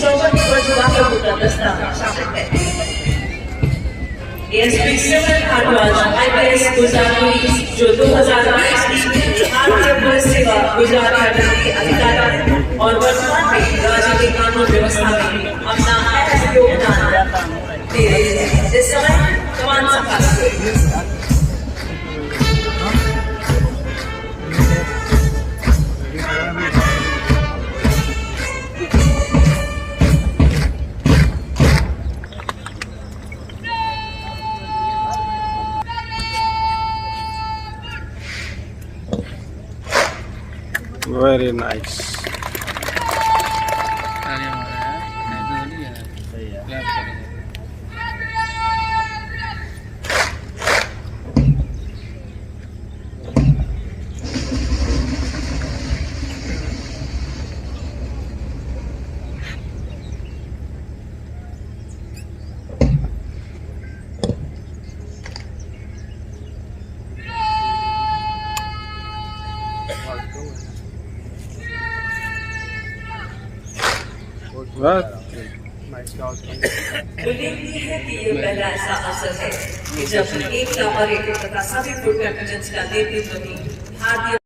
54 वर्ष वाक्य होता दस्ता शामिल है। एएसपी सिमरन भारद्वाज IPS गुजरात पुलिस जो 2022 की भारतीय पुलिस सेवा गुजरात के अधिकारी हैं और वर्तमान में राज्य की कानून व्यवस्था में अपना अहम योगदान दे रहे हैं। इस समय कमान संभालते हुए Very nice. What? उल्लेखनीय है कि ये पहला ऐसा अवसर है कि जब एकता और एकता तथा सभी फुटबॉल एजेंसी का नेतृत्व भी भारतीय